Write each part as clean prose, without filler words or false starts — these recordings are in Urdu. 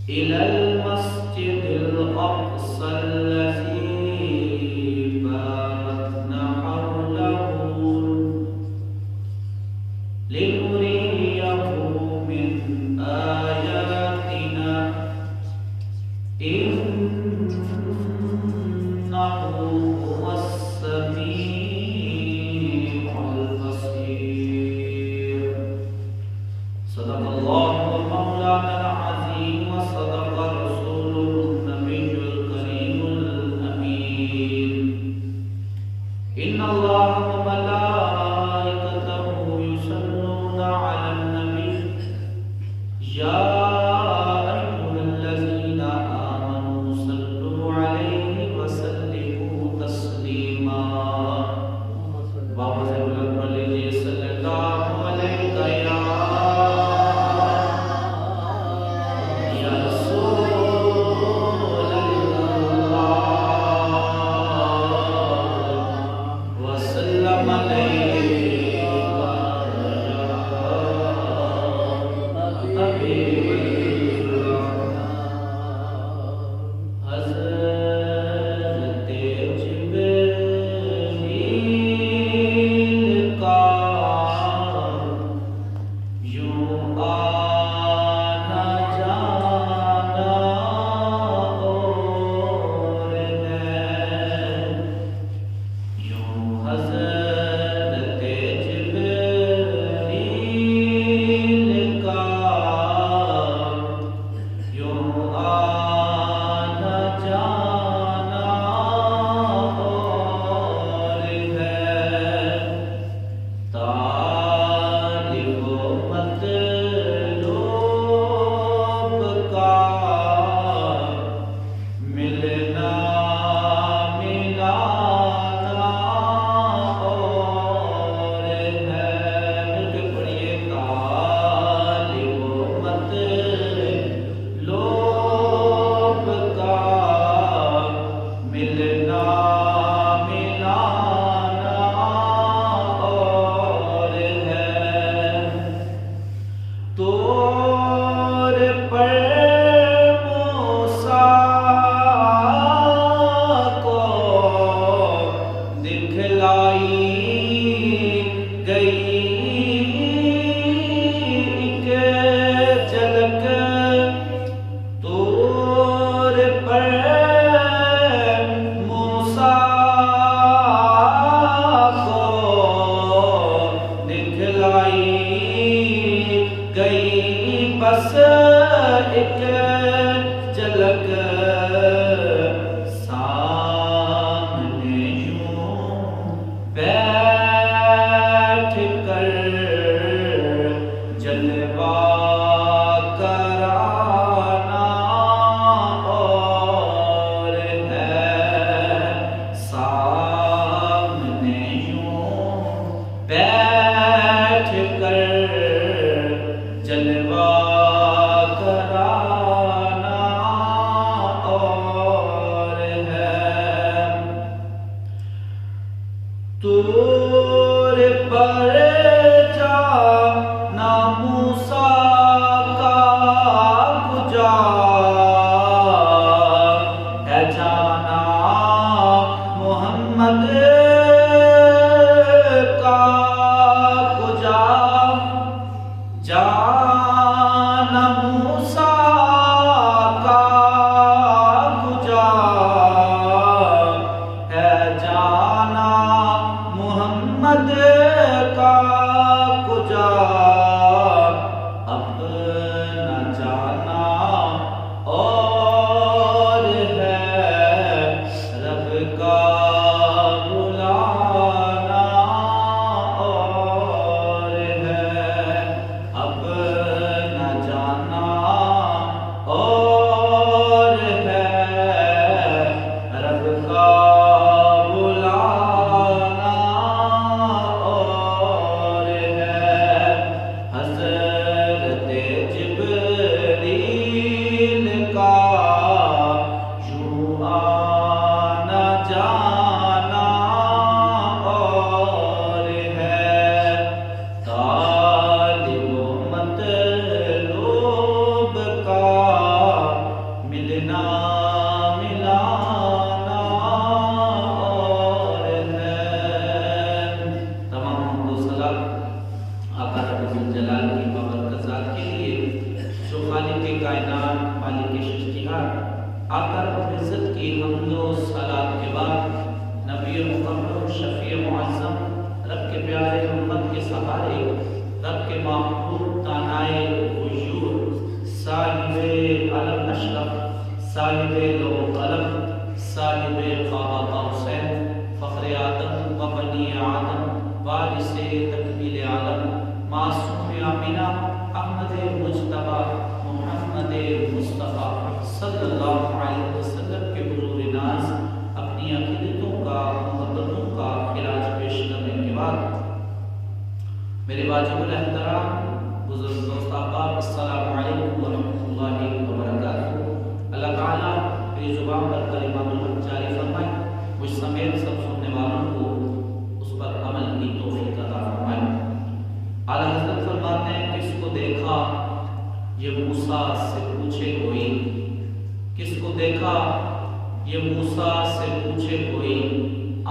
إلى المسجد الأقصى الذي باركنا حوله لنريه من آياتنا إنه هو السميع البصير. صدق الله مولانا العظيم وصدق رسوله النبي الكريم الأمين. إن الله وملائكته يصلون على النبي يا أيها الذين آمنوا صلوا عليه وسلموا تسليما. بابا سے بلند پڑھ لیجیے صلی اللہ علیہ یا رسول اللہ وسلم علیہ حبیب اللہ. حضرت جبریل کا یوں آنا جانا اور ہے، یوں حضرت جبریل کا یوں آنا جانا اور ہے، طالب و مطلوب کا ملنا ملانا اور ہے. مل کے پڑھیے طالب و مطلوب کا ملنا ملانا اور ہے. طور پر موسیٰ کو دکھلائی گئی ایک جھلک. طور پر موسیٰ کو دکھلائی گئی بس ایک جھلک. سامنے یوں بیٹھ کر جلوہ کرانا اور ہے، سامنے یوں بیٹھ کر جلوہ کرانا اور ہے. طور پر جانا موسیٰ کا کجا ہے، جانا محمد کا کجا. جانا موسیٰ کا کجا ہے، جانا محمد کا کجا. اپنا جانا اور ہے، رب کا بلانا اور ہے. اپنا احمد مجتبی محمد مصطفیٰ صلی اللہ علیہ وسلم کے حضور ناز اپنی عقیدتوں کا محبتوں کا خراج پیش کرنے کے بعد میرے واجب الاحترام بزرگ دوست احباب السلام علیکم ورحمۃ اللہ وبرکاتہ۔ اللہ تعالیٰ میری زبان پر کلمات الحق جاری فرمائے، مجھ سمیت سب سننے والوں کو اس پر عمل کی توفیق عطا فرمائے۔ اعلیٰ حضرت فرماتے ہیں کس کو دیکھا یہ موسیٰ سے پوچھے کوئی، کس کو دیکھا یہ موسیٰ سے پوچھے کوئی،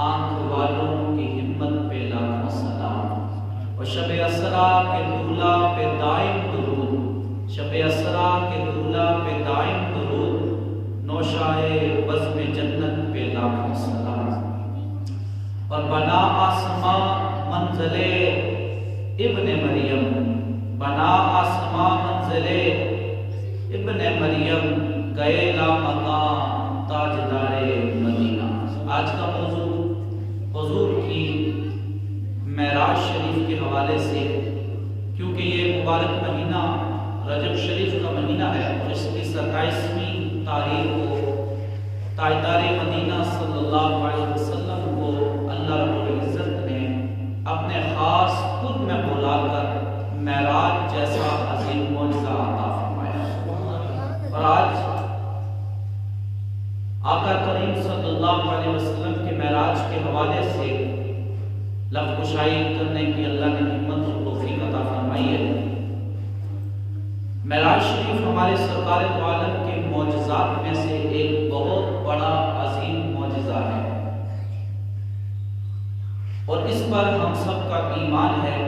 آنکھ والوں کی ہمت پہ لاکھوں سلام، اور شب اسرا کے دولہ پہ دائم درود، شب اسرا کے دولہ پہ دائم درود، نوشائے بزم جنت پہ لاکھوں سلام، اور بنا آسمان منزل ابن مریم، بنا آسمان منزل ابن مریم، گئے لا مقام تاجدار مدینہ۔ آج کا موضوع حضور کی معراج شریف کے حوالے سے، کیونکہ یہ مبارک مہینہ رجب شریف کا مہینہ ہے اور اس کی 27ویں تاریخ کو تاجدار مدینہ صلی اللہ علیہ وسلم کو اللہ رب العزت نے اپنے خاص خود میں بلا کر معراج جیسا عظیم معجزہ عطا فرمایا، اور آج آقا کریم صلی اللہ علیہ وسلم کے معراج کے حوالے سے لفظ کشائی کرنے کی اللہ نے ہمت و توفیق عطا فرمائی ہے۔ معراج شریف ہمارے سرکار دو عالم کے معجزات میں سے ایک بہت بڑا عظیم معجزہ ہے، اور اس پر ہم سب کا ایمان ہے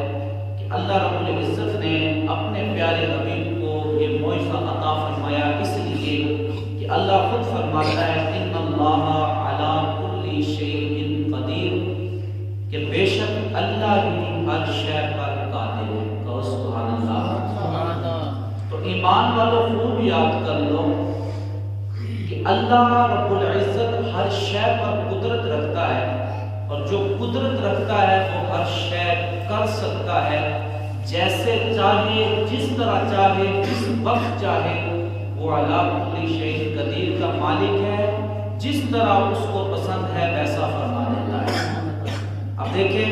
کہ اللہ رب العزت نے اپنے پیارے حبیب کو یہ معجزہ عطا فرمایا اس لیے کہ اللہ خود فرماتا ہے ان اللہ علی کل شیء قدیر، کہ بے شک اللہ ہی ہر شے پر قادر ہے۔ کہو سبحان اللہ۔ تو ایمان والوں خوب یاد کر لو کہ اللہ رب العزت ہر شے پر قدرت رکھتا ہے، اور جو قدرت رکھتا ہے وہ ہر شے کر سکتا ہے، جیسے چاہے، جس طرح چاہے، جس وقت چاہے، وہ علی کل شیء قدیر کا مالک ہے، جس طرح اس کو پسند ہے ویسا فرما دیتا ہے۔ اب دیکھیں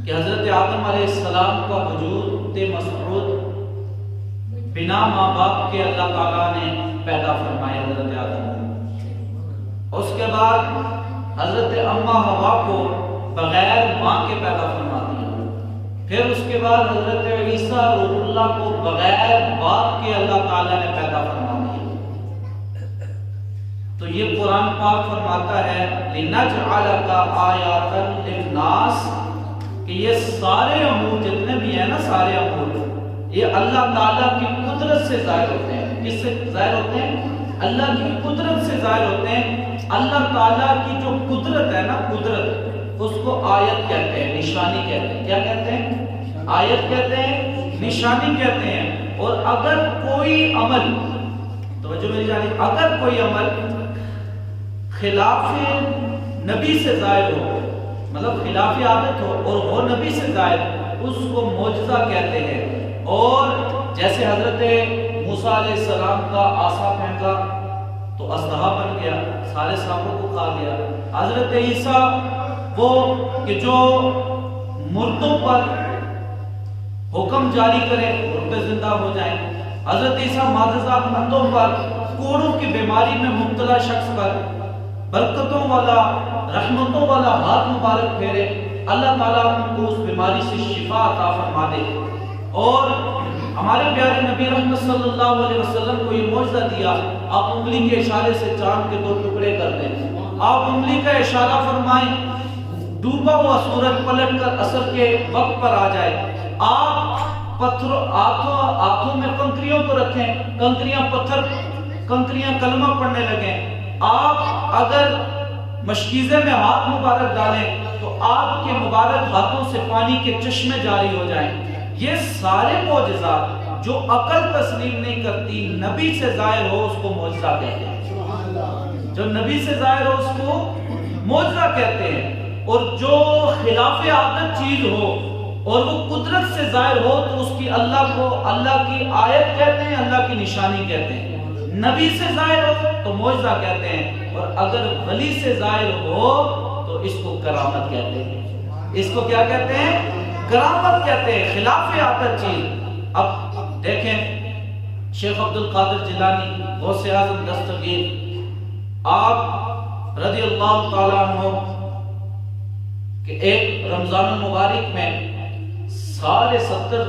کہ حضرت آدم علیہ السلام کا وجود مسعود بنا ماں باپ کے اللہ تعالیٰ نے پیدا فرمایا حضرت آدم، اس کے بعد حضرت اماں حوا کو بغیر ماں کے پیدا فرما دیا، پھر اس کے بعد حضرت عیسیٰ روح اللہ کو بغیر باپ کے اللہ تعالیٰ نے پیدا فرما دیا۔ تو یہ قرآن پاک فرماتا ہے لِنَجْعَلَكَ آیَاتًا لِلنَّاسِ، کہ یہ سارے امور جتنے بھی ہیں نا، سارے امور یہ اللہ تعالیٰ کی قدرت سے ظاہر ہوتے ہیں۔ کس سے ظاہر ہوتے ہیں؟ اللہ کی قدرت سے ظاہر ہوتے ہیں۔ اللہ تعالیٰ کی جو قدرت ہے نا، قدرت، اس کو آیت کہتے ہیں، نشانی کہتے ہیں۔ کیا کہتے ہیں؟ آیت کہتے ہیں، نشانی کہتے ہیں۔ اور اگر کوئی عمل، توجہ میری جانب، اگر کوئی عمل خلاف نبی سے ظاہر ہو، مطلب خلاف عادت ہو اور وہ نبی سے ظاہر، اس کو معجزہ کہتے ہیں۔ اور جیسے حضرت موسیٰ علیہ السلام کا عصا پھینکا تو اسلحہ بن گیا، سارے سانپوں کو کھا گیا۔ حضرت عیسیٰ وہ کہ جو مردوں پر حکم جاری کرے، مردے زندہ ہو جائیں۔ حضرت عیسیٰ معجزات مندوں پر، کوڑوں کی بیماری میں مبتلا شخص پر برکتوں والا، رحمتوں والا ہاتھ مبارک پھیرے، اللہ تعالیٰ ان کو اس بیماری سے شفا عطا فرما دے۔ اور ہمارے پیارے نبی رحمت صلی اللہ علیہ وسلم کو یہ معجزہ دیا، آپ انگلی کے اشارے سے چاند کے 2 ٹکڑے کر دیں، آپ انگلی کا اشارہ فرمائیں، ڈوبا ہوا سورج پلٹ کر عصر کے وقت پر آ جائے، آپ پتھروں ہاتھوں میں کنکریوں کو رکھیں، کنکریاں کلمہ پڑھنے لگیں، آپ اگر مشکیزے میں ہاتھ مبارک ڈالیں تو آپ کے مبارک ہاتھوں سے پانی کے چشمے جاری ہو جائیں۔ یہ سارے معجزات جو عقل تسلیم نہیں کرتی، نبی سے ظاہر ہو اس کو معجزہ کہتے ہیں۔ جو نبی سے ظاہر ہو اس کو معجزہ کہتے ہیں، اور جو خلاف عادت چیز ہو اور وہ قدرت سے ظاہر ہو تو اس کی اللہ کو اللہ کی آیت کہتے ہیں، اللہ کی نشانی کہتے ہیں۔ نبی سے ظاہر ہو تو معجزہ کہتے ہیں، اور اگر ولی سے ظاہر ہو تو اس کو کرامت کہتے ہیں۔ اس کو کیا کہتے ہیں؟ کرامت کہتے ہیں، خلاف عادت چیز۔ اب دیکھیں شیخ عبد القادر جیلانی غوث اعظم دستگیر، آپ رضی اللہ تعالیٰ عنہ کہ ایک رمضان المبارک میں سارے 70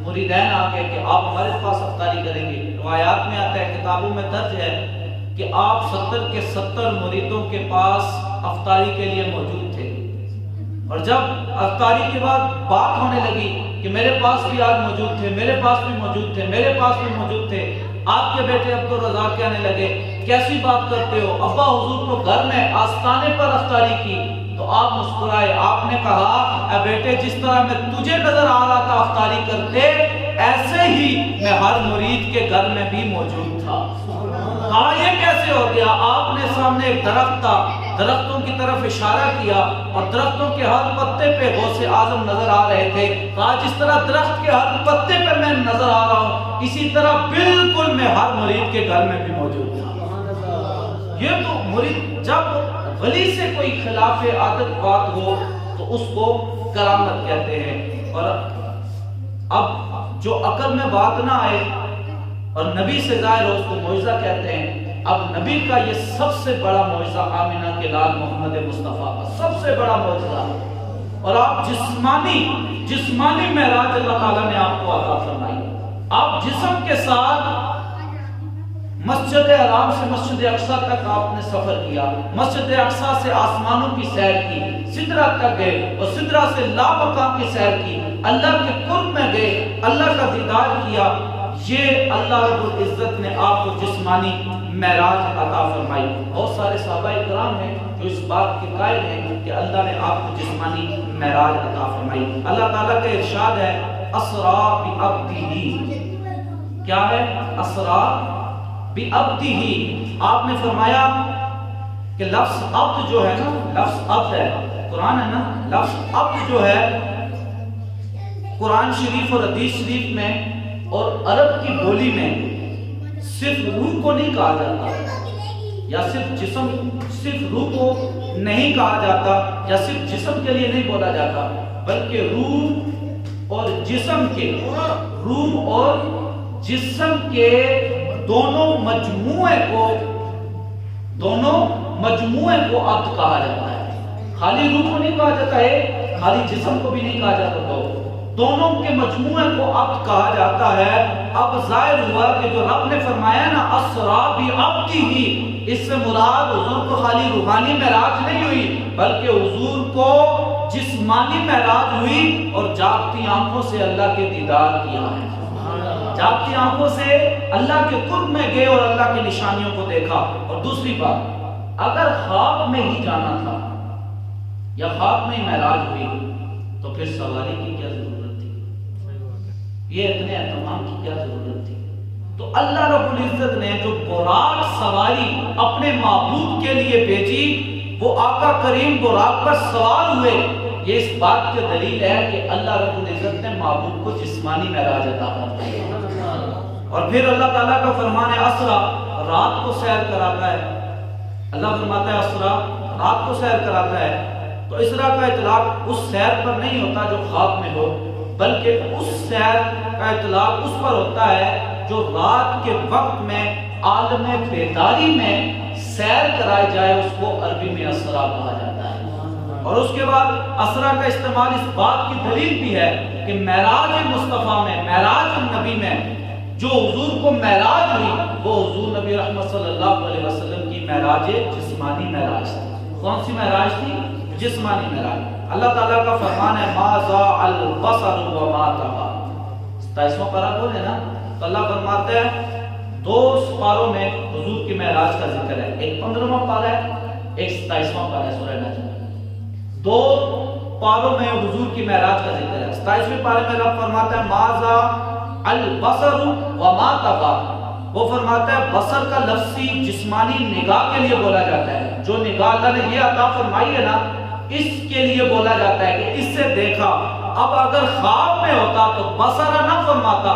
مریدین آ گئے کہ آپ ہمارے پاس افطاری کریں گے۔ روایات میں آتا ہے، کتابوں میں درج ہے کہ آپ 70 کے 70 مریدوں کے پاس افطاری کے لیے موجود تھے، اور جب افطاری کے بعد بات ہونے لگی کہ میرے پاس بھی آج موجود تھے، میرے پاس بھی موجود تھے، میرے پاس بھی موجود تھے، آپ کے بیٹے عبدالرزاق کہنے لگے کیسی بات کرتے ہو، ابا حضور تو گھر میں آستانے پر افطاری کی۔ تو آپ مسکرائے، آپ نے کہا اے بیٹے، جس طرح میں تجھے نظر آ رہا تھا افطاری کرتے، ایسے ہی میں ہر مرید کے گھر میں بھی موجود تھا۔ کہا یہ کیسے ہو گیا؟ آپ نے سامنے ایک درخت تھا، درختوں کی طرف اشارہ کیا اور درختوں کے ہر پتے پہ غوث اعظم نظر آ رہے تھے۔ کہا جس طرح درخت کے ہر پتے پہ میں نظر آ رہا ہوں، اسی طرح بالکل میں ہر مرید کے گھر میں بھی موجود تھا۔ یہ تو مرید، جب ولی سے کوئی خلاف عادت بات ہو تو اس کو کرامت کہتے ہیں۔ اور اب جو عقل میں بات نہ آئے اور نبی سے ظاہر ہو اس کو معجزہ کہتے ہیں۔ اب نبی کا یہ سب سے بڑا معجزہ آمینہ کے لال محمد مصطفیٰ کا سب سے بڑا معجزہ، اور آپ جسمانی معراج اللہ تعالیٰ نے آپ کو عطا فرمائی۔ آپ جسم کے ساتھ مسجد حرام سے مسجد اقصیٰ تک آپ نے سفر کیا، مسجد اقصیٰ سے آسمانوں کی سیر کی، سدرہ تک گئے اور سدرہ سے لامکان کی سیر کی، اللہ کے قرب میں گئے، اللہ کا دیدار کیا۔ یہ اللہ رب العزت نے آپ کو جسمانی معراج عطا فرمائی۔ بہت سارے صحابہ کرام ہیں جو اس بات کے قائل ہیں کہ اللہ نے آپ کو جسمانی معراج عطا فرمائی۔ اللہ تعالیٰ کا ارشاد ہے اسرا بعبدہ، کیا ہے؟ اسرا بعبدہ۔ آپ نے فرمایا کہ لفظ عبد جو ہے نا، لفظ عبد ہے، قرآن ہے نا، لفظ عبد جو ہے قرآن شریف اور حدیث شریف میں اور عرب کی بولی میں صرف روح کو نہیں کہا جاتا، یا صرف روح کو نہیں کہا جاتا، یا صرف جسم کے لیے نہیں بولا جاتا، بلکہ روح اور جسم کے دونوں مجموعے کو عبد کہا جاتا ہے۔ خالی روح کو نہیں کہا جاتا ہے، خالی جسم کو بھی نہیں کہا جاتا، تو دونوں کے مجموعے کو عبد کہا جاتا ہے۔ اب ظاہر ہوا کہ جو رب نے فرمایا نا اسرا بعبدہ، اس سے مراد حضور کو خالی روحانی معراج نہیں ہوئی، بلکہ حضور کو جسمانی معراج ہوئی، اور جاگتی آنکھوں سے اللہ کے دیدار کیا ہے، جاگتی آنکھوں سے اللہ کے قرب میں گئے اور اللہ کی نشانیوں کو دیکھا۔ اور دوسری بات، اگر خواب میں ہی جانا تھا یا خواب میں ہی معراج ہوئی تو پھر سواری کی کیا ضرورت تھی؟ یہ اتنے اہتمام کی کیا ضرورت تھی؟ تو اللہ رب العزت نے جو براق سواری اپنے معبود کے لیے بھیجی، وہ آقا کریم براق پر سوار ہوئے، یہ اس بات کی دلیل ہے کہ اللہ رب العزت نے معبود کو جسمانی معراج عطا فرمایا۔ اور پھر اللہ تعالیٰ کا فرمان ہے اسرا، رات کو سیر کراتا ہے۔ اللہ فرماتا ہے اسرا، رات کو سیر کراتا ہے۔ تو اسرا کا اطلاق اس سیر پر نہیں ہوتا جو خواب میں ہو، بلکہ اس سیر کا اطلاق اس پر ہوتا ہے جو رات کے وقت میں عالم بیداری میں سیر کرائی جائے، اس کو عربی میں اسرا کہا جاتا ہے۔ اور اس کے بعد اسرا کا استعمال اس بات کی دلیل بھی ہے کہ معراج مصطفیٰ میں، معراج النبی میں جو حضور کو معراج ہوئی، وہ حضور نبی رحمت صلی اللہ علیہ وسلم کی معراج جسمانی معراج تھی۔ کون سی معراج تھی؟ جسمانی معراج۔ اللہ تعالیٰ کا فرمان ہے ما ضاع البصر وما طغى، 27واں پارہ بولے نا، تو اللہ فرماتا ہے 2 پاروں میں حضور کی معراج کا ذکر ہے، ایک 15واں پارہ ہے، ایک 27واں پارہ ہے سورہ نجم۔ 2 پاروں میں حضور کی معراج کا ذکر ہے۔ 27ویں پارے میں رب فرماتا ہے ما ضاع البصر وما طغى، وہ فرماتا ہے بصر کا لفظی جسمانی نگاہ کے لیے بولا جاتا ہے، جو نگاہ اللہ نے یہ عطا فرمائی ہے نا، اس کے لیے بولا جاتا ہے کہ اس سے دیکھا، اب اگر خواب میں ہوتا تو بصر نہ فرماتا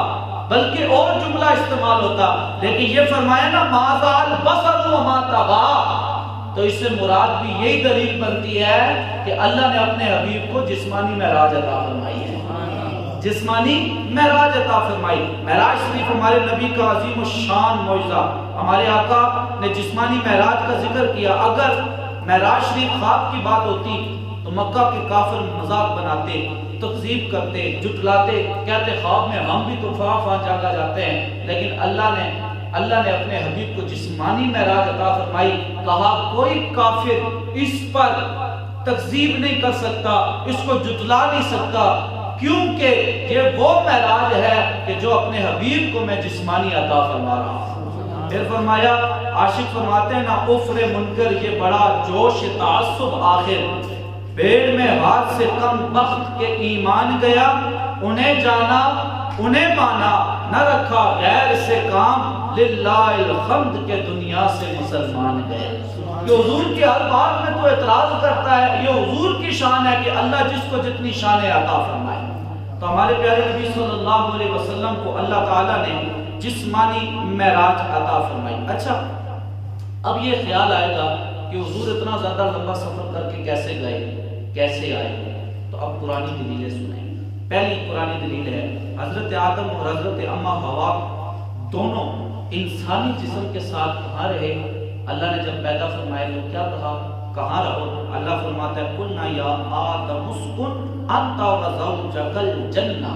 بلکہ اور جملہ استعمال ہوتا، لیکن یہ فرمایا نا ما زال بصر وما طغى، تو اس سے مراد بھی یہی دلیل بنتی ہے کہ اللہ نے اپنے حبیب کو جسمانی معراج عطا فرمائی ہے، جسمانی معراج عطا فرمائی۔ معراج شریف ہمارے نبی کا عظیم الشان معجزہ، ہمارے آقا نے جسمانی معراج کا ذکر کیا۔ اگر معراج شریف خواب کی بات ہوتی تو مکہ کے کافر مذاق بناتے، تکذیب کرتے، جھٹلاتے، کہتے خواب میں ہم بھی تو فاں جاگا جاتے ہیں، لیکن اللہ نے اپنے حبیب کو جسمانی معراج عطا فرمائی۔ کہا کوئی کافر اس پر تکذیب نہیں کر سکتا، اس کو جھٹلا نہیں سکتا، کیونکہ یہ وہ معراج ہے کہ جو اپنے حبیب کو میں جسمانی عطا فرما رہا ہوں۔ پھر فرمایا، عاشق فرماتے ہیں نا افر منکر یہ بڑا جوش تعصب آخر، بھیڑ میں ہاتھ سے کم بخت کے ایمان گیا، انہیں جانا انہیں مانا نہ رکھا غیر سے کام، للہ الحمد کے دنیا سے مسلمان گئے۔ یہ حضور کی ہر بات میں تو اعتراض کرتا ہے، یہ حضور کی شان ہے کہ اللہ جس کو جتنی شان عطا فرمائے۔ تو ہمارے پیارے نبی صلی اللہ علیہ وسلم کو اللہ تعالیٰ نے جسمانی معراج عطا فرمائی۔ اچھا، اب یہ خیال آئے گا کہ حضور اتنا زیادہ لمبا سفر کر کے کیسے گئے، کیسے آئے؟ تو اب پرانی دلیلیں سنیں۔ پہلی پرانی دلیل ہے حضرت آدم اور حضرت اما حوا دونوں انسانی جسم کے ساتھ کہاں رہے؟ اللہ نے جب پیدا فرمایا تو کیا کہا؟ کہاں رہو؟ اللہ فرماتا ہے قلنا یا آدم اسکن انت وزوجک الجنہ،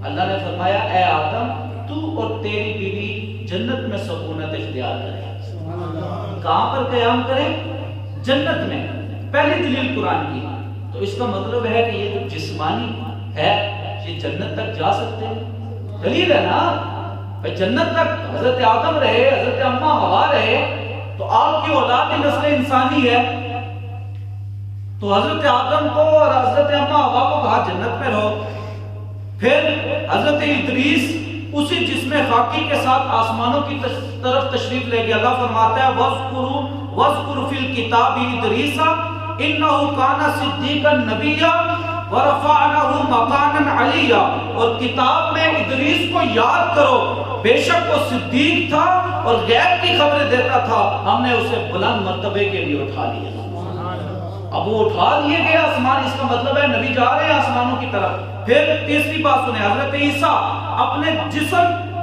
اللہ نے فرمایا اے آدم تو اور تیری بیوی جنت میں سکونت اختیار کرے۔ کہاں پر قیام کرے؟ جنت میں۔ پہلی دلیل قرآن کی۔ تو اس کا مطلب ہے کہ یہ جو جسمانی ہے یہ جنت تک جا سکتے ہیں، دلیل ہے نا بھائی، جنت تک حضرت آدم رہے، حضرت اما حوا رہے، تو آپ کی اولاد نسل انسانی ہے، تو حضرت آدم کو اور حضرت اما حوا کو کہا جنت میں رہو۔ پھر حضرت ادریس اسی جسم خاکی کے ساتھ آسمانوں کی طرف تشریف لے گیا۔ اللہ فرماتا ہے وَاذْكُرْ فِي الْكِتَابِ إِدْرِيسَ إِنَّهُ كَانَ صِدِّيقًا نَبِيًّا وَرَفَعْنَاهُ مَكَانًا عَلِيًّا، اور کتاب میں ادریس کو یاد کرو، بے شک وہ صدیق تھا اور غیب کی خبریں دیتا تھا، ہم نے اسے بلند مرتبے کے لیے اٹھا لیا۔ اب وہ اٹھا لیے گئے آسمان، اس کا مطلب ہے نبی جا رہے ہیں آسمانوں کی طرف۔ پھر تیسری بات سنیں، حضرت عیسیٰ اپنے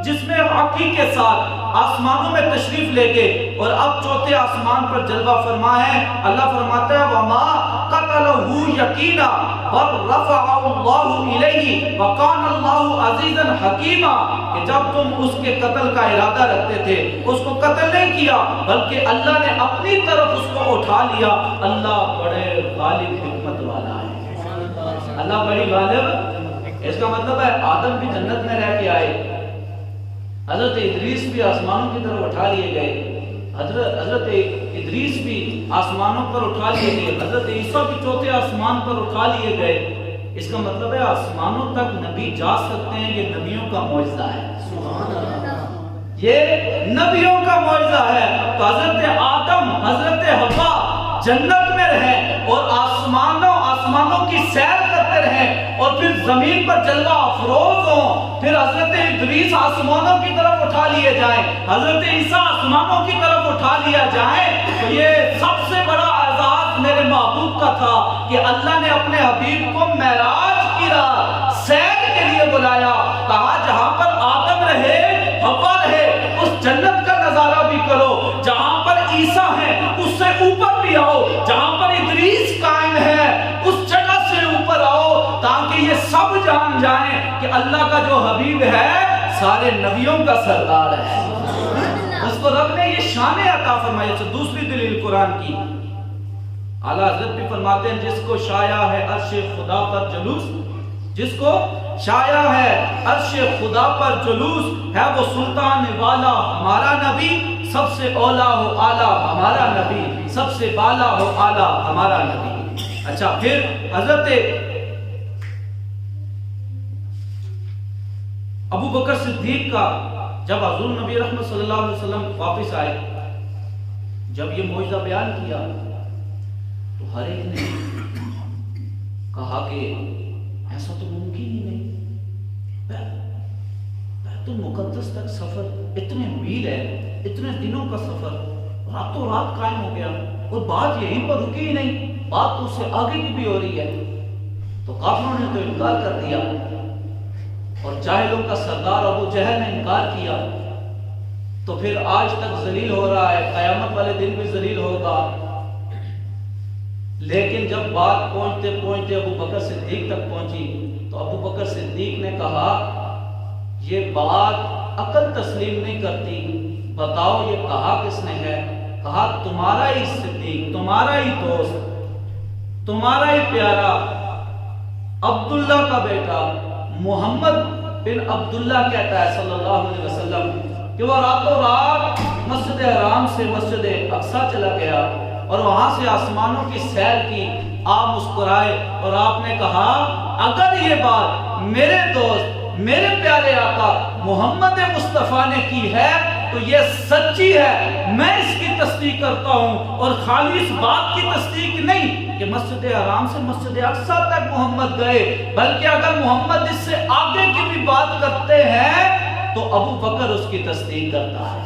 جسم عقی کے ساتھ آسمانوں میں تشریف لے گئے اور اب چوتھے آسمان پر جلوہ فرما ہے۔ اللہ فرماتا ہے وَمَا قَتَلَهُ يَقِينًا بَلْ رَفَعَهُ اللَّهُ إِلَيْهِ وَكَانَ اللَّهُ عَزِيزًا حَكِيمًا، کہ جب تم اس کے قتل کا ارادہ رکھتے تھے اس کو قتل نہیں کیا بلکہ اللہ نے اپنی طرف اس کو اٹھا لیا۔ اللہ بڑے غالب حکمت والا ہے، اللہ بڑی غالب۔ اس کا مطلب ہے آدم بھی جنت میں رہ کے آئے، حضرت ادریس بھی آسمانوں کی طرف اٹھا لیے گئے، حضرت ادریس بھی آسمانوں پر اٹھا لیے گئے، حضرت عیسیٰ بھی چوتھے آسمان پر اٹھا لیے گئے۔ اس کا مطلب ہے آسمانوں تک نبی جا سکتے ہیں، یہ نبیوں کا معجزہ ہے، یہ نبیوں کا معجزہ ہے۔ تو حضرت آدم حضرت حوا جنت میں رہیں اور آسمانوں کی سیر کرتے رہیں اور پھر زمین پر جلوہ افروز ہوں، پھر حضرت ادریس آسمانوں کی طرف اٹھا لیے جائیں، حضرت عیسیٰ آسمانوں کی طرف اٹھا لیا جائیں، تو یہ سب سے بڑا اعزاز میرے محبوب کا تھا کہ اللہ نے اپنے حبیب کو معراج کی راہ سیر کے لیے بلایا۔ کہا جہاں پر آدم رہے حوا رہے اس جنت کا نظارہ بھی کرو، جہاں پر عیسیٰ ہے اس سے اوپر بھی آؤ، جہاں پر ادریس قائم ہے اس جگہ سے اوپر آؤ، تاکہ یہ سب جان جائیں کہ اللہ کا جو حبیب ہے سارے نبیوں کا سردار ہے، اس کو رب نے یہ شان عطا فرمائی۔ دوسری دلیل قرآن کی، اعلیٰ حضرت بھی فرماتے ہیں جس کو شایع ہے عرش خدا پر جلوس، جس کو شایع ہے عرش خدا پر جلوس، ہے وہ سلطان والا ہمارا نبی، سب سے اولا ہو اعلیٰ ہمارا نبی، سب سے بالا ہو اعلیٰ ہمارا نبی۔ اچھا، پھر حضرت ابو بکر صدیق کا جب حضور نبی رحمت صلی اللہ علیہ وسلم واپس آئے، جب یہ معجزہ بیان کیا تو ہر ایک نے کہا کہ ایسا تو ممکن ہی نہیں. بیت المقدس تک سفر اتنے میل ہے، اتنے دنوں کا سفر راتوں رات قائم ہو گیا، اور بات یہیں پر رکی ہی نہیں، بات تو اس سے آگے کی بھی ہو رہی ہے. تو کافروں نے تو انکار کر دیا، اور جاہلوں کا سردار ابو جہل نے انکار کیا. تو پھر آج تک ذلیل ہو رہا ہے، قیامت والے دن بھی ذلیل ہوگا. لیکن جب بات پہنچتے پہنچتے ابو بکر صدیق تک پہنچی تو ابو بکر صدیق نے کہا یہ بات عقل تسلیم نہیں کرتی، بتاؤ یہ کہا کس نے ہے؟ کہا تمہارا ہی صدیق، تمہارا ہی دوست، تمہارا ہی پیارا عبداللہ کا بیٹا محمد بن عبداللہ کہتا ہے صلی اللہ علیہ وسلم کہ وہ راتوں رات مسجد حرام سے مسجد اقصی چلا گیا اور وہاں سے آسمانوں کی سیر کی. آپ مسکرائے اور آپ نے کہا اگر یہ بات میرے دوست میرے پیارے آقا محمد مصطفیٰ نے کی ہے تو یہ سچی ہے، میں اس کی تصدیق کرتا ہوں. اور خالی اس بات کی تصدیق نہیں کہ مسجد حرام سے مسجد اقصی تک محمد گئے، بلکہ اگر محمد اس سے آگے کی بھی بات کرتے ہیں تو ابو بکر اس کی تصدیق کرتا ہے.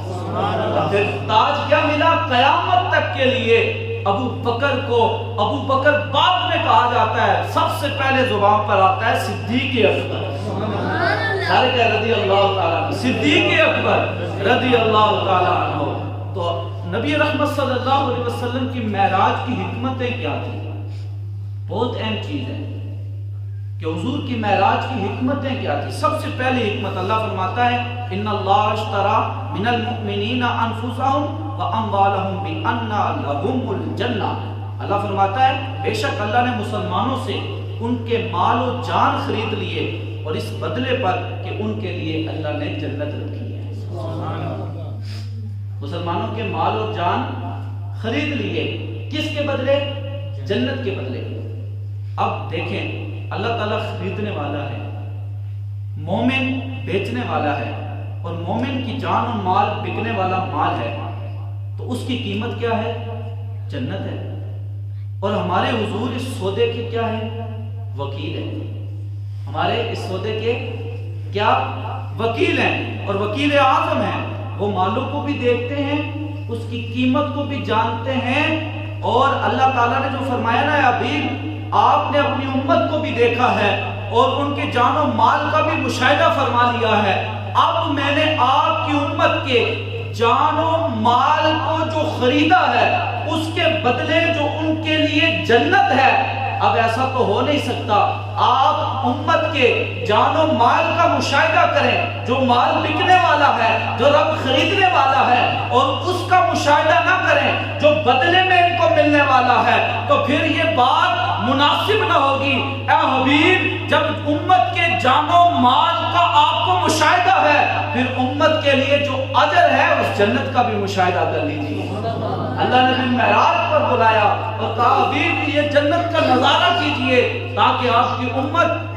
پھر تاج کیا ملا قیامت تک کے لیے ابو بکر کو. ابو بکر بعد میں کہا جاتا ہے، سب سے پہلے زبان پر آتا ہے صدیق اکبر رضی اللہ تعالیٰ عنہ، صدیق اکبر رضی اللہ تعالیٰ عنہ. تو نبی رحمت صلی اللہ علیہ وسلم کی معراج کی حکمتیں کیا تھی؟ بہت اہم چیز ہے کہ حضور کی معراج کی حکمتیں کیا تھی. سب سے پہلی حکمت اللہ فرماتا ہے ان اللہ اشترى من المؤمنین انفسهم واموالهم بان لهم الجنہ. اللہ فرماتا ہے بے شک اللہ نے مسلمانوں سے ان کے مال و جان خرید لیے، اور اس بدلے پر کہ ان کے لیے اللہ نے جنت رکھی ہے. مسلمانوں کے مال و جان خرید لیے، کس کے بدلے؟ جنت کے بدلے. اب دیکھیں اللہ تعالیٰ خریدنے والا ہے، مومن بیچنے والا ہے، اور مومن کی جان و مال بکنے والا مال ہے، تو اس کی قیمت کیا ہے؟ جنت ہے. اور ہمارے حضور اس سودے کے کیا ہے؟ وکیل ہے. ہمارے اس سودے کے کیا؟ وکیل ہیں، اور وکیل اعظم ہیں. وہ مالوں کو بھی دیکھتے ہیں، اس کی قیمت کو بھی جانتے ہیں. اور اللہ تعالیٰ نے جو فرمایا نا حبیب آپ نے اپنی امت کو بھی دیکھا ہے اور ان کے جان و مال کا بھی مشاہدہ فرما لیا ہے. اب میں نے آپ کی امت کے جان و مال کو جو خریدا ہے اس کے بدلے جو ان کے لیے جنت ہے. اب ایسا تو ہو نہیں سکتا آپ امت کے جان و مال کا مشاہدہ کریں جو مال بکنے والا ہے، جو رب خریدنے والا ہے، اور اس کا مشاہدہ نہ کریں جو بدلے میں ان کو ملنے والا ہے، تو پھر یہ بات مناسب نہ ہوگی. اے حبیب جب امت کے جان و مال کا آپ کو مشاہدہ ہے، پھر امت کے لیے جو اجر ہے اس جنت کا بھی مشاہدہ کر لیجیے. اللہ نے بھی معراج پر بلایا اور کہا حبیب یہ جنت کا نظارہ کیجئے تاکہ آپ کی امت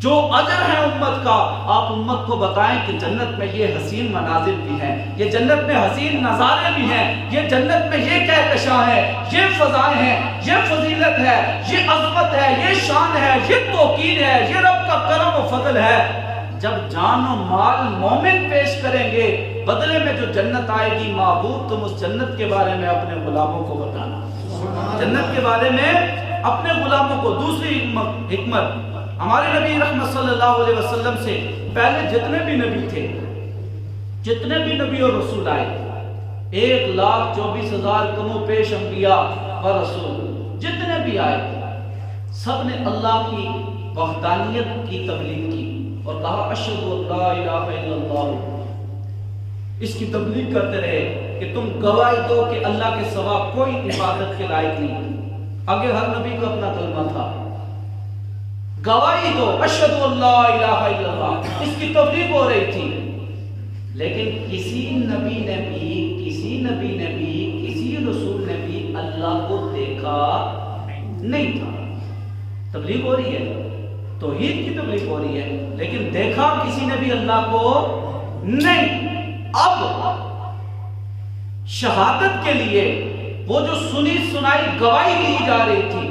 جو اجر ہے امت کا آپ امت کو بتائیں کہ جنت میں یہ حسین مناظر بھی ہیں، یہ جنت میں حسین نظارے بھی ہیں، یہ جنت میں یہ کہکشاں ہے، یہ فضائیں ہیں، یہ فضیلت ہے، یہ عظمت ہے، یہ شان ہے، یہ توقیر ہے، یہ رب کا کرم و فضل ہے. جب جان و مال مومن پیش کریں گے بدلے میں جو جنت آئے گی، محبوب تم اس جنت کے بارے میں اپنے غلاموں کو بتانا، جنت کے بارے میں اپنے غلاموں کو. دوسری حکمت ہمارے نبی رحمت صلی اللہ علیہ وسلم سے پہلے جتنے بھی نبی تھے، جتنے بھی نبی اور رسول آئے، 1,24,000 کم و پیش انبیاء و رسول جتنے بھی آئے، سب نے اللہ کی وحدانیت کی تبلیغ کی اور کہا اشہد ان لا الہ الا اللہ. اس کی تبلیغ کرتے رہے کہ تم گواہی دو کہ اللہ کے سوا کوئی عبادت کے لائق نہیں. آگے ہر نبی کا اپنا کلمہ تھا، گواہی دو اشہد ان لا الہ الا اللہ، اس کی تبلیغ ہو رہی تھی. لیکن کسی نبی نے بھی کسی رسول نے بھی اللہ کو دیکھا نہیں تھا. تبلیغ ہو رہی ہے، توحید کی تبلیغ ہو رہی ہے، لیکن دیکھا کسی نے بھی اللہ کو نہیں. اب شہادت کے لیے وہ جو سنی سنائی گواہی دی جا رہی تھی،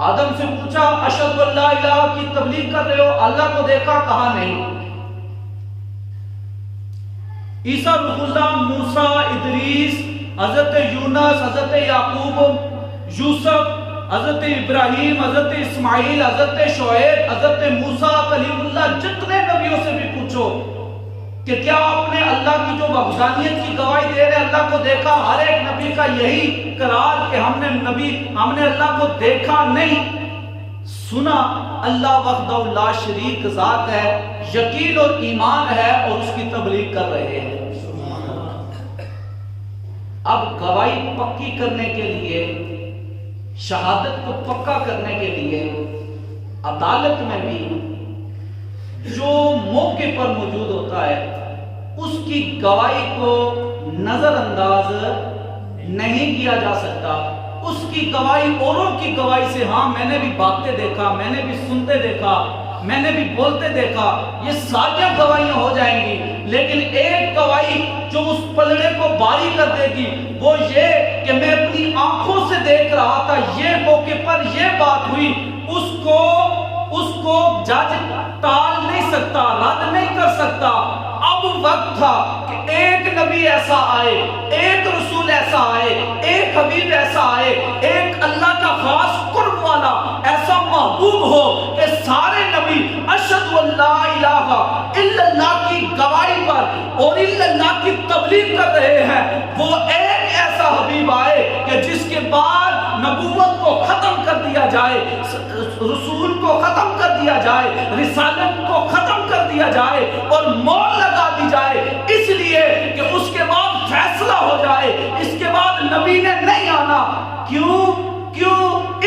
آدم سے پوچھا اشہد ان لا الہ کی تبلیغ کر رہے ہو، اللہ کو دیکھا؟ کہا نہیں۔ عیسیٰ روح اللہ، موسیٰ، ادریس، حضرت یونس، حضرت یعقوب، یوسف، حضرت ابراہیم، حضرت اسماعیل، حضرت شعیب، حضرت موسیٰ، کلیم اللہ، جتنے نبیوں سے بھی پوچھو کہ کیا آپ نے اللہ کی جو وحدانیت کی گواہی دے رہے اللہ کو دیکھا؟ ہر ایک نبی کا یہی قرار کہ ہم نے اللہ کو دیکھا نہیں، سنا۔ اللہ وحدہ لا شریک ذات ہے، یقین اور ایمان ہے اور اس کی تبلیغ کر رہے ہیں۔ اب گواہی پکی کرنے کے لیے، شہادت کو پکا کرنے کے لیے عدالت میں بھی جو موقع پر موجود ہوتا ہے اس کی گواہی کو نظر انداز نہیں کیا جا سکتا۔ اس کی گواہی اوروں کی گواہی سے، ہاں میں نے بھی باتیں دیکھا، میں نے بھی سنتے دیکھا، میں نے بھی بولتے دیکھا، یہ ساری گواہیاں ہو جائیں گی، لیکن ایک گواہی جو اس پلڑے کو باری کر دے گی وہ یہ کہ میں اپنی آنکھوں سے دیکھ رہا تھا، یہ موقع پر یہ بات ہوئی، اس کو جج ٹال نہیں سکتا، رد نہیں کر سکتا۔ اب وقت تھا کہ ایک نبی ایسا آئے، ایک رسول ایسا آئے، ایک حبیب ایسا آئے، ایک اللہ کا خاص قرب والا ایسا محبوب ہو کہ سارے نبی اشہد ان لا الہ الا اللہ کی گواہی پر اور الا اللہ کی تبلیغ کر رہے ہیں۔ وہ ایک ایسا حبیب آئے کہ جس کے بعد نبوت کو ختم کر دیا جائے، رسول کو ختم کر دیا جائے، رسالت کو ختم کر دیا جائے اور مور لگا دی جائے، اس لیے کہ اس کے بعد فیصلہ ہو جائے، اس کے بعد نبی نے نہیں آنا۔ کیوں؟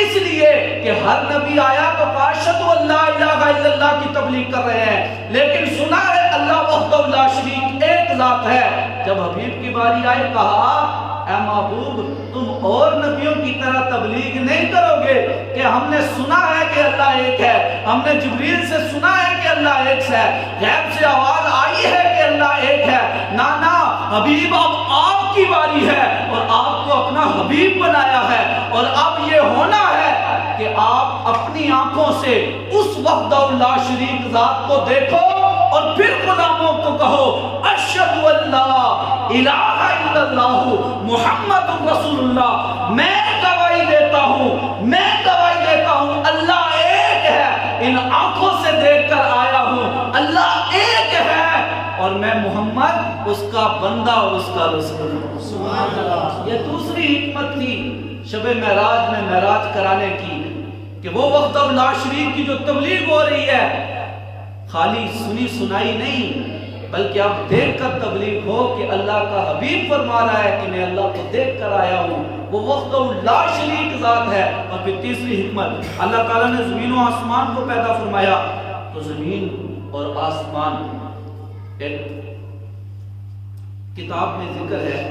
اس لیے کہ ہر نبی آیا تو اشہد ان لا الہ الا اللہ کی تبلیغ کر رہے ہیں، لیکن سنا ہے اللہ وحدہ لا شریک ایک ذات ہے۔ جب حبیب کی باری آئی کہا اے محبوب تم اور نبیوں کی طرح تبلیغ نہیں کرو گے کہ ہم نے سنا ہے کہ اللہ ایک ہے، ہم نے جبریل سے سنا ہے کہ اللہ ایک ہے، غیب سے آواز آئی ہے کہ اللہ ایک ہے۔ نانا حبیب اب آپ کی باری ہے اور آپ کو اپنا حبیب بنایا ہے، اور اب یہ ہونا ہے کہ آپ اپنی آنکھوں سے اس وحدہ لا شریک ذات کو دیکھو اور پھر غلاموں کو کہو اشہد ان لا الہ الا اللہ محمد رسول اللہ، میں گواہی دیتا ہوں اللہ ایک ہے، ان آنکھوں سے دیکھ کر آیا ہوں، اللہ ایک ہے اور میں محمد اس کا بندہ اور اس کا رسول ہوں۔ سبحان اللہ۔ یہ دوسری حکمت تھی شب معراج میں معراج کرانے کی کہ وہ وحدہ لا شریک کی جو تبلیغ ہو رہی ہے خالی سنی سنائی نہیں، بلکہ اب دیکھ کر تبلیغ ہو کہ اللہ کا حبیب فرما رہا ہے کہ میں اللہ کو دیکھ کر آیا ہوں، وہ وحدہ لا شریک ذات ہے۔ اور پھر تیسری حکمت، اللہ تعالیٰ نے زمین و آسمان کو پیدا فرمایا تو زمین اور آسمان، ایک کتاب میں ذکر ہے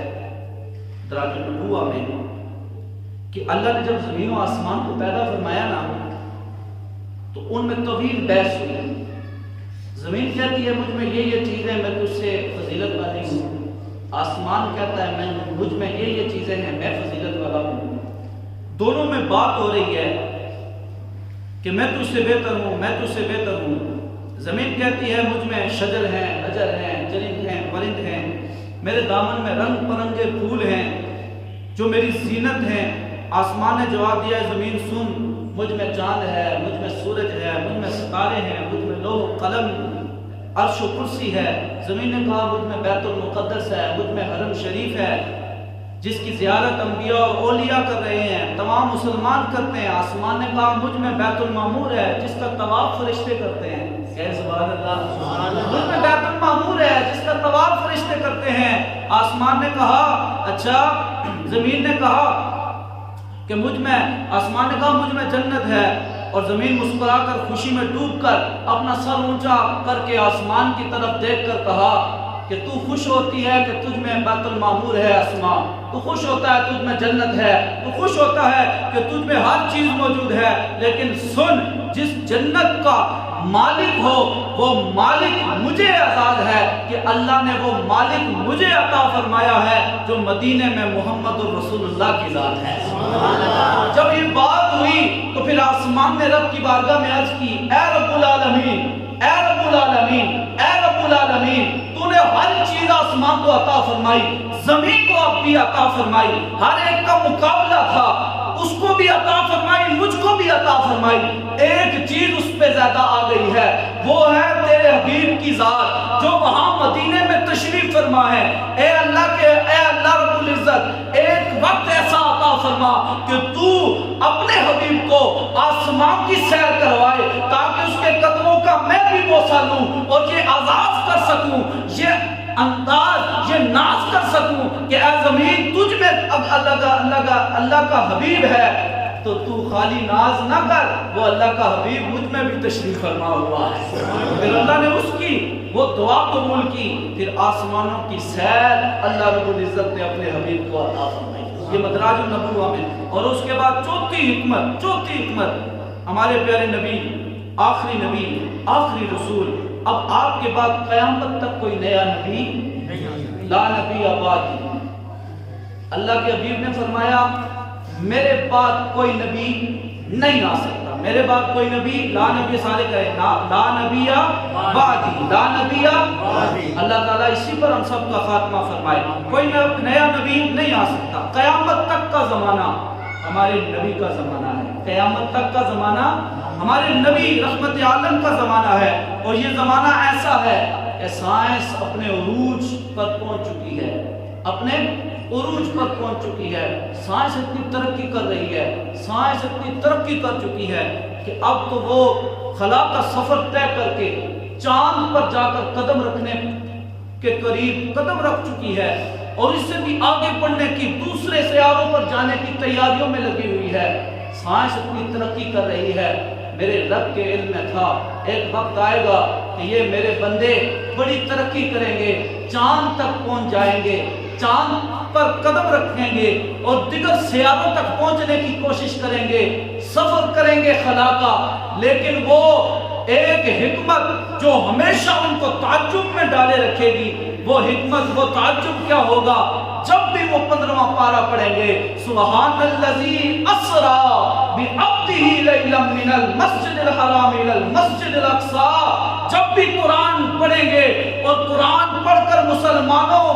دراج النبوہ میں کہ اللہ نے جب زمین و آسمان کو پیدا فرمایا نا تو ان میں طویل بحث ہوئی۔ زمین کہتی ہے مجھ میں یہ چیزیں میں تجھ سے فضیلت والی ہوں، آسمان کہتا ہے مجھ میں یہ چیزیں ہیں میں فضیلت والا ہوں۔ دونوں میں بات ہو رہی ہے کہ میں تجھ سے بہتر ہوں، میں تجھ سے بہتر ہوں۔ زمین کہتی ہے مجھ میں شجر ہیں، حجر ہیں، چرند ہیں، پرند ہیں، میرے دامن میں رنگ برنگے پھول ہیں جو میری زینت ہیں۔ آسمان نے جواب دیا زمین سن، مجھ میں چاند ہے، مجھ میں سورج ہے، مجھ میں ستارے ہیں، مجھ میں لوح قلم عرش و کرسی ہے۔ زمین نے کہا مجھ میں بیت المقدس ہے، مجھ میں حرم شریف ہے جس کی زیارت انبیاء اور اولیاء کر رہے ہیں، تمام مسلمان کرتے ہیں۔ آسمان نے کہا مجھ میں بیت المعمور ہے جس کا طواف فرشتے کرتے ہیں۔ کہ سبحان اللہ، مجھ میں بیت المعمور ہے جس کا طواف فرشتے کرتے ہیں۔ آسمان نے کہا اچھا، زمین نے کہا کہ آسمان نے کہا مجھ میں جنت ہے، اور زمین مسکرا کر خوشی میں ڈوب کر اپنا سر اونچا کر کے آسمان کی طرف دیکھ کر کہا کہ تو خوش ہوتی ہے کہ تجھ میں بیت المعمور ہے آسمان، تو خوش ہوتا ہے تجھ میں جنت ہے، تو خوش ہوتا ہے کہ تجھ میں ہر چیز موجود ہے، لیکن سن، جس جنت کا مالک ہو، وہ مالک مجھے آزاد ہے کہ اللہ نے وہ مالک مجھے عطا فرمایا ہے جو مدینے میں محمد الرسول اللہ کی ذات ہے۔ جب یہ بات ہوئی تو پھر آسمان نے رب کی بارگاہ میں عرض کی، اے رب العالمین، اے رب العالمین، اے رب العالمین، تو نے ہر چیز آسمان کو عطا فرمائی، زمین کو اب بھی عطا فرمائی، ہر ایک کا مقابلہ تھا، اس کو بھی عطا فرمائی، مجھ کو بھی عطا فرمائی، ایک چیز اس پہ زیادہ آ گئی ہے، وہ ہے تیرے حبیب کی ذات جو وہاں مدینے میں تشریف فرما ہے۔ اے اللہ رب العزت، ایک وقت ایسا عطا فرما کہ تو اپنے حبیب کو آسمان کی سیر کروائے تاکہ اس کے قدموں کا میں بھی بوسہ لوں اور یہ اعزاز کر سکوں، یہ انداز، یہ ناز کر سکوں کہ اے زمین تجھ میں اللہ کا حبیب ہے تو تو خالی ناز نہ کر، وہ اللہ کا حبیب مجھ میں بھی تشریف فرما ہوا ہے۔ پھر اللہ نے اس کی وہ دعا قبول کی، پھر آسمانوں کی سیر اللہ رب العزت نے اپنے حبیب کو عطا فرمائی، یہ مدراج النبوہ میں۔ اور اس کے بعد چوتھی حکمت، ہمارے پیارے نبی، آخری رسول، اب آپ کے بعد قیامت تک کوئی نیا نبی لا نبی بعدی۔ اللہ کے حبیب نے فرمایا میرے بعد کوئی نبی نہیں آ سکتا، میرے بعد کوئی نبی، لا نبی سارے کہے لا نبی بعدی، لا نبی بعدی۔ اللہ تعالیٰ اسی پر ہم سب کا خاتمہ فرمائے، کوئی نیا نبی نہیں آ سکتا۔ قیامت تک کا زمانہ ہمارے نبی کا زمانہ ہے، قیامت تک کا زمانہ ہمارے نبی رحمت عالم کا زمانہ ہے، اور یہ زمانہ ایسا ہے کہ سائنس اپنے عروج پر پہنچ چکی ہے، اپنے عروج پر پہنچ چکی ہے، سائنس اتنی ترقی کر رہی ہے، سائنس اتنی ترقی کر چکی ہے کہ اب تو وہ خلا کا سفر طے کر کے چاند پر جا کر قدم رکھنے کے قریب قدم رکھ چکی ہے، اور اس سے بھی آگے بڑھنے کی، دوسرے سیاروں پر جانے کی تیاریوں میں لگی ہوئی ہے۔ سائنس اتنی ترقی کر رہی ہے، میرے رب کے علم میں تھا ایک وقت آئے گا کہ یہ میرے بندے بڑی ترقی کریں گے، چاند تک پہنچ جائیں گے، چاند پر قدم رکھیں گے اور دیگر سیاروں تک پہنچنے کی کوشش کریں گے، سفر کریں گے خلا کا، لیکن وہ ایک حکمت جو ہمیشہ ان کو تعجب میں ڈالے رکھے گی، وہ حکمت، وہ تعجب کیا ہوگا؟ جب بھی وہ 15واں پارہ پڑھیں گے، سبحان الذی اسرا بعبدہ لیلا من المسجد الحرام الی المسجد الاقصی، جب بھی قرآن پڑھیں گے اور قرآن پڑھ کر مسلمانوں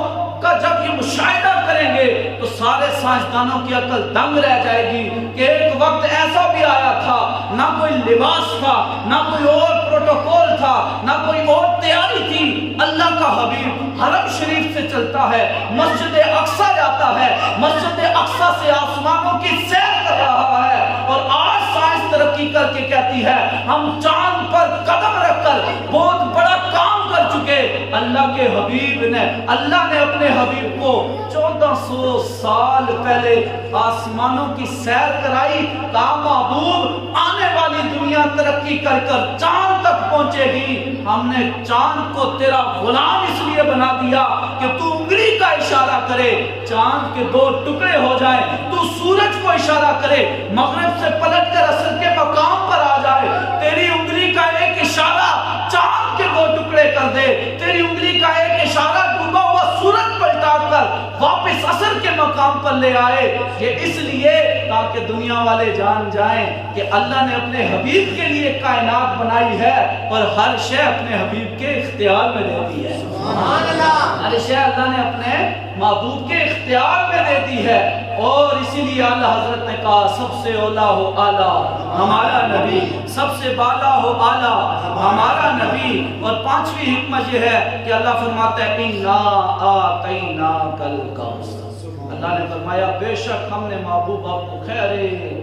کا جب یہ مشاہدہ کریں گے تو سارے سائنسدانوں کی عقل دنگ رہ جائے گی کہ ایک وقت ایسا بھی آیا تھا، نہ کوئی لباس تھا، نہ کوئی اور پروٹوکول تھا، نہ کوئی اور تیاری تھی، اللہ کا حبیب حرم شریف سے چلتا ہے، مسجد اقصی جاتا ہے، مسجد اقصی سے آسمانوں کی سیر کر رہا ہے، اور آج سائنس ترقی کر کے کہتی ہے ہم چاند پر قدم رکھ کر بہت بڑا کام کر چکے۔ اللہ کے حبیب نے، اللہ نے اپنے حبیب کو 1400 سال پہلے آسمانوں کی سیر کرائی، کہا محبوب آنے والی دنیا ترقی کر کر چاند تک پہنچے گی، ہم نے چاند کو تیرا غلام اس لیے بنا دیا کہ تو انگلی کا اشارہ کرے چاند کے 2 ٹکڑے ہو جائیں، تو سورج کو اشارہ کرے مغرب سے پلٹ کر عصر کے مقام پر آ جائے، تیری انگلی کا ایک اشارہ چاند کے 2 ٹکڑے کر دے، تیری انگلی کا ایک اشارہ ڈوبا ہوا سورج پلٹا کر واپس عصر کے مقام پر لے آئے۔ یہ اس لیے تاکہ دنیا والے جان جائیں کہ اللہ نے اپنے حبیب کے لیے کائنات بنائی ہے اور ہر شے اپنے حبیب کے اختیار میں دے دی ہے۔ سبحان اللہ، ہر شے اللہ نے اپنے محبوب کے اختیار میں دے دی ہے، اور اسی لیے اللہ حضرت نے کہا سب سے اولا ہو اعلیٰ ہمارا نبی، سب سے بالا ہو اعلیٰ ہمارا نبی۔ اور 5ویں حکمت یہ ہے کہ اللہ فرماتا ہے اِنَّا آتَيْنَاكَ الْكَوْثَرَ، اللہ نے فرمایا بے شک ہم نے محبوب آپ کو خیر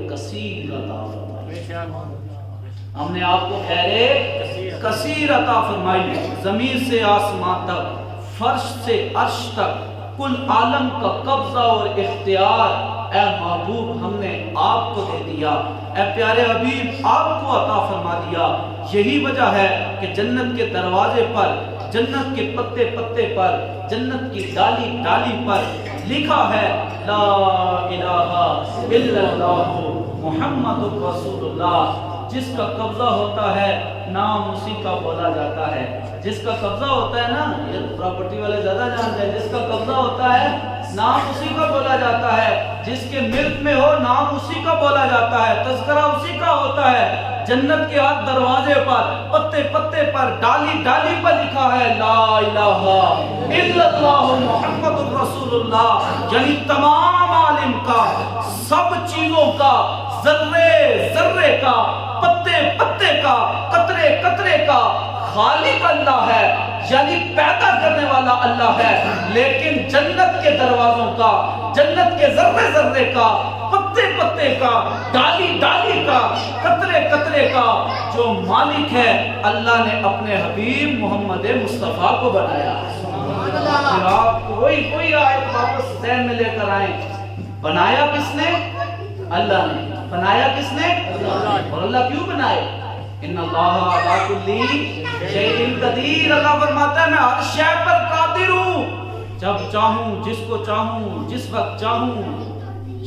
کثیر عطا فرمائی، ہم نے آپ کو خیر کثیر عطا فرمائی، زمین سے آسمان تک، فرش سے عرش تک، کل عالم کا قبضہ اور اختیار اے محبوب ہم نے آپ کو دے دیا، اے پیارے حبیب آپ کو عطا فرما دیا۔ یہی وجہ ہے کہ جنت کے دروازے پر، جنت کے پتے پتے پر، جنت کی ڈالی ڈالی پر لکھا ہے لا الہ الا اللہ محمد رسول اللہ۔ جس کا قبضہ ہوتا ہے نام اسی کا بولا جاتا ہے. جس کا قبضہ ہوتا ہے نا، یہ پراپرٹی والے زیادہ جانتے ہیں، جس کا قبضہ ہوتا ہے نام اسی کا بولا جاتا ہے. جس کے ملک میں ہو نام اسی کا بولا جاتا ہے، تذکرہ اسی کا ہوتا ہے. جنت کے ہر دروازے پر، پتے پتے پر، ڈالی ڈالی پر لکھا ہے لا الہ الا اللہ محمد الرسول اللہ. یعنی تمام عالم کا، سب چیزوں کا، ذرے ذرے کا، پتے پتے کا، قطرے قطرے کا خالق اللہ ہے، یعنی پیدا کرنے والا اللہ ہے. لیکن جنت کے دروازوں کا، جنت کے ذرے ذرے کا، پتے پتے کا، ڈالی ڈالی کا، قطرے قطرے کا جو مالک ہے اللہ نے اپنے حبیب محمد مصطفیٰ کو بنایا. پھر آپ کوئی آیت واپس ذہن میں لے کر آئیں. بنایا کس نے؟ اللہ نے. بنایا کس نے؟ اور اللہ کیوں بنائے؟ ان اللہ علی کل شیء قدیر. اللہ فرماتا ہے میں ہر شے پر قادر ہوں. جب چاہوں، جس کو چاہوں، جس وقت چاہوں،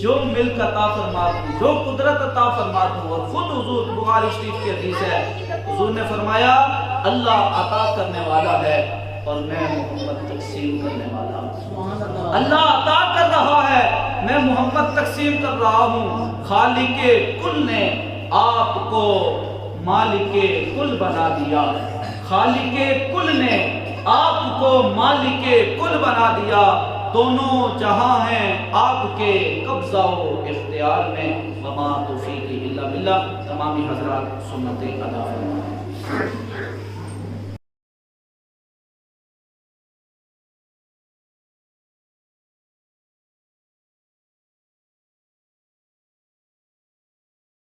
جو ملک عطا فرما دوں، جو قدرت عطا فرما دوں. اور خود حضور بخاری شریف کی حدیث ہے، حضور نے فرمایا اللہ عطا کرنے والا ہے اور میں محمد تقسیم کرنے والا ہوں. اللہ عطا کر رہا ہے، میں محمد تقسیم کر رہا ہوں. خالق کل نے آپ کو مالک کل بنا دیا. خالق کل نے آپ کو مالک کل بنا دیا. دونوں جہاں ہیں آپ کے قبضہ و اختیار میں. وما توفیقی الا باللہ. تمامی حضرات سنت ادا فرمائیں.